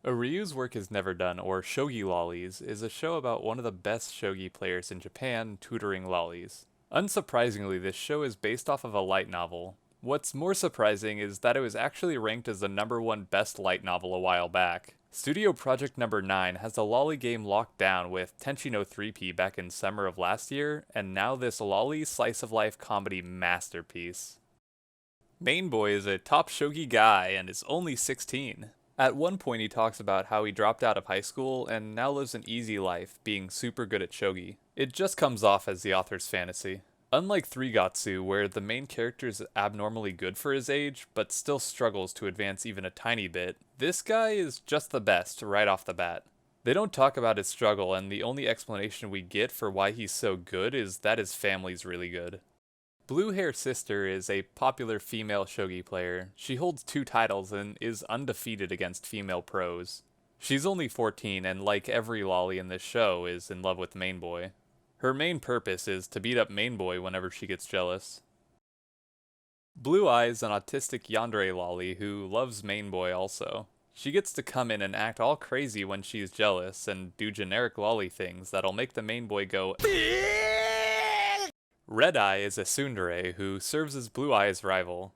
A Ryuu's Work Is Never Done, or Shogi Lollies, is a show about one of the best shogi players in Japan tutoring lollies. Unsurprisingly, this show is based off of a light novel. What's more surprising is that it was actually ranked as the #1 best light novel a while back. Studio Project Number 9 has the lolly game locked down with Tenchi no 3P back in summer of last year, and now this lolly slice of life comedy masterpiece. Main Boy is a top shogi guy and is only 16. At one point he talks about how he dropped out of high school and now lives an easy life, being super good at shogi. It just comes off as the author's fantasy. Unlike Threegatsu, where the main character is abnormally good for his age, but still struggles to advance even a tiny bit, this guy is just the best right off the bat. They don't talk about his struggle, and the only explanation we get for why he's so good is that his family's really good. Blue Hair Sister is a popular female shogi player. She holds 2 titles and is undefeated against female pros. She's only 14 and, like every lolly in this show, is in love with Main Boy. Her main purpose is to beat up Main Boy whenever she gets jealous. Blue Eye is an autistic yandere lolly who loves Main Boy also. She gets to come in and act all crazy when she's jealous and do generic lolly things that'll make the Main Boy go Red Eye is a tsundere who serves as Blue Eye's rival.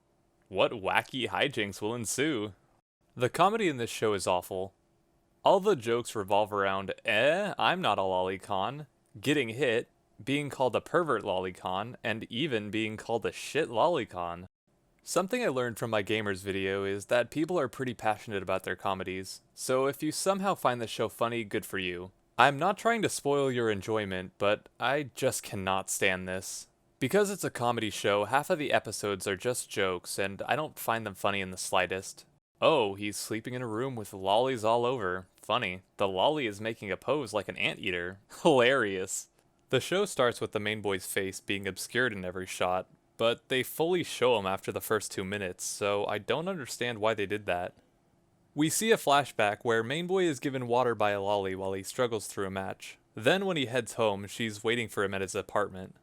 What wacky hijinks will ensue? The comedy in this show is awful. All the jokes revolve around, I'm not a lolicon, getting hit, being called a pervert lolicon, and even being called a shit lolicon. Something I learned from my gamers video is that people are pretty passionate about their comedies, so if you somehow find the show funny, good for you. I'm not trying to spoil your enjoyment, but I just cannot stand this. Because it's a comedy show, half of the episodes are just jokes, and I don't find them funny in the slightest. Oh, he's sleeping in a room with lollies all over. Funny. The lolly is making a pose like an anteater. Hilarious. The show starts with the main boy's face being obscured in every shot, but they fully show him after the first 2 minutes, so I don't understand why they did that. We see a flashback where Main Boy is given water by a lolly while he struggles through a match. Then when he heads home, she's waiting for him at his apartment.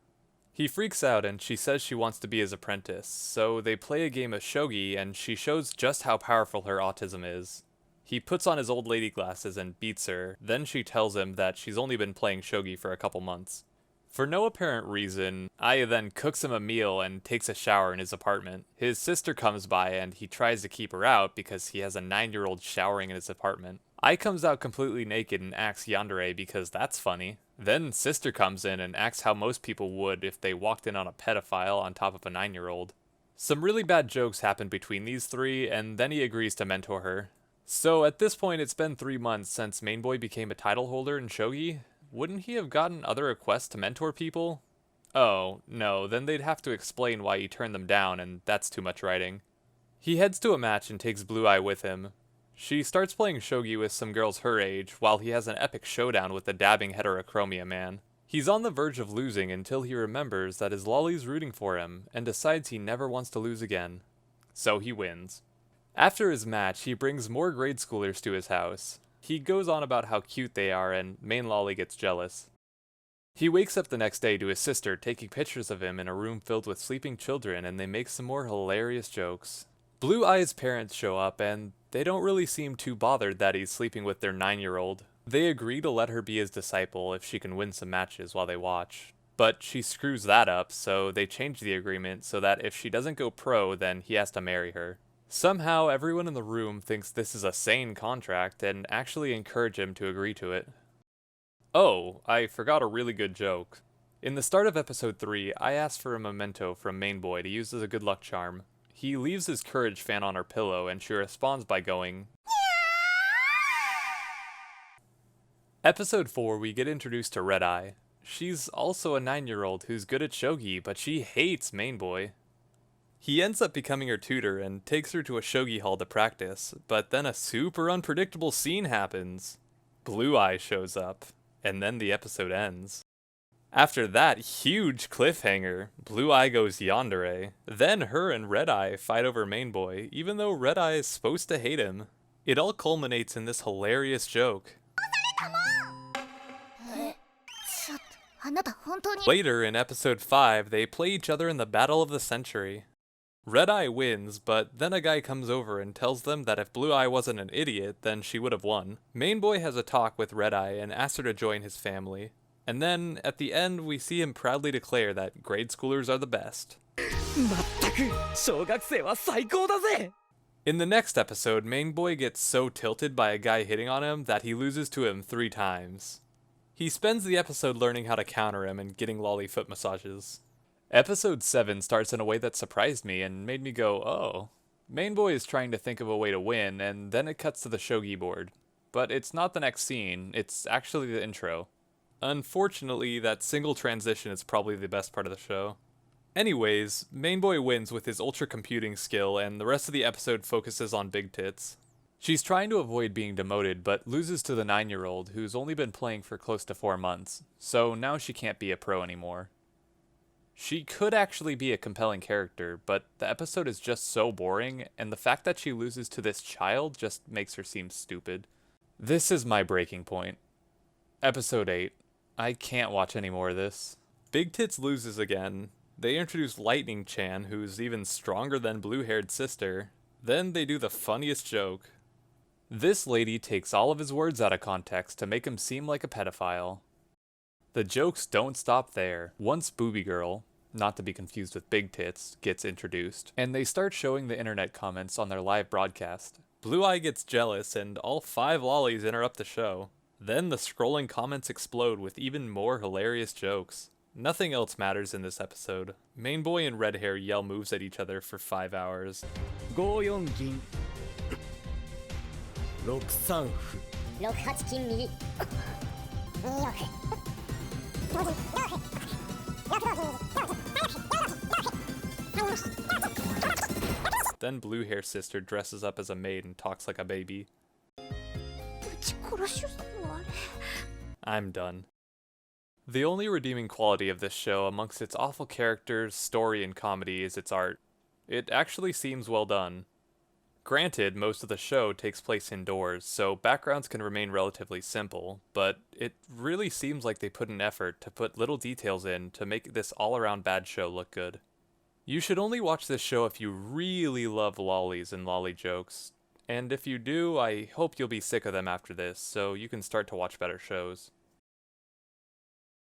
He freaks out and she says she wants to be his apprentice, so they play a game of shogi and she shows just how powerful her autism is. He puts on his old lady glasses and beats her, then she tells him that she's only been playing shogi for a couple months. For no apparent reason, Aya then cooks him a meal and takes a shower in his apartment. His sister comes by and he tries to keep her out because he has a 9-year-old showering in his apartment. Ai comes out completely naked and acts yandere because that's funny. Then sister comes in and acts how most people would if they walked in on a pedophile on top of a 9-year-old. Some really bad jokes happen between these three, and then he agrees to mentor her. So at this point it's been 3 months since Main Boy became a title holder in shogi. Wouldn't he have gotten other requests to mentor people? Oh, no, then they'd have to explain why he turned them down, and that's too much writing. He heads to a match and takes Blue Eye with him. She starts playing shogi with some girls her age, while he has an epic showdown with the dabbing heterochromia man. He's on the verge of losing until he remembers that his lolly's rooting for him, and decides he never wants to lose again. So he wins. After his match, he brings more grade schoolers to his house. He goes on about how cute they are, and main lolly gets jealous. He wakes up the next day to his sister taking pictures of him in a room filled with sleeping children, and they make some more hilarious jokes. Blue Eye's parents show up, and they don't really seem too bothered that he's sleeping with their 9-year-old. They agree to let her be his disciple if she can win some matches while they watch. But she screws that up, so they change the agreement so that if she doesn't go pro, then he has to marry her. Somehow, everyone in the room thinks this is a sane contract and actually encourage him to agree to it. Oh, I forgot a really good joke. In the start of episode 3, I asked for a memento from Main Boy to use as a good luck charm. He leaves his courage fan on her pillow and she responds by going, Episode 4, we get introduced to Red Eye. She's also a 9-year-old who's good at shogi, but she hates Main Boy. He ends up becoming her tutor and takes her to a shogi hall to practice, but then a super unpredictable scene happens. Blue Eye shows up, and then the episode ends. After that huge cliffhanger, Blue Eye goes yandere. Then her and Red Eye fight over Main Boy, even though Red Eye is supposed to hate him. It all culminates in this hilarious joke. Later in episode 5, they play each other in the Battle of the Century. Red Eye wins, but then a guy comes over and tells them that if Blue Eye wasn't an idiot, then she would have won. Main Boy has a talk with Red Eye and asks her to join his family. And then, at the end, we see him proudly declare that grade schoolers are the best. In the next episode, Main Boy gets so tilted by a guy hitting on him that he loses to him 3 times. He spends the episode learning how to counter him and getting lolly foot massages. Episode 7 starts in a way that surprised me and made me go, oh. Main Boy is trying to think of a way to win, and then it cuts to the shogi board. But it's not the next scene, it's actually the intro. Unfortunately, that single transition is probably the best part of the show. Anyways, Main Boy wins with his ultra computing skill, and the rest of the episode focuses on big tits. She's trying to avoid being demoted, but loses to the 9-year-old, who's only been playing for close to 4 months, so now she can't be a pro anymore. She could actually be a compelling character, but the episode is just so boring, and the fact that she loses to this child just makes her seem stupid. This is my breaking point. Episode 8. I can't watch any more of this. Big Tits loses again. They introduce Lightning Chan, who's even stronger than blue-haired sister. Then they do the funniest joke. This lady takes all of his words out of context to make him seem like a pedophile. The jokes don't stop there. Once Booby Girl, not to be confused with Big Tits, gets introduced, and they start showing the internet comments on their live broadcast. Blue Eye gets jealous, and all 5 lollies interrupt the show. Then the scrolling comments explode with even more hilarious jokes. Nothing else matters in this episode. Main Boy and Red Hair yell moves at each other for 5 hours. 5-4銀6-3歩6-8金右Then Blue Hair Sister dresses up as a maid and talks like a baby. I'm done. The only redeeming quality of this show amongst its awful characters, story, and comedy is its art. It actually seems well done. Granted, most of the show takes place indoors, so backgrounds can remain relatively simple, but it really seems like they put an effort to put little details in to make this all-around bad show look good. You should only watch this show if you really love lollies and lolly jokes, and if you do, I hope you'll be sick of them after this, so you can start to watch better shows.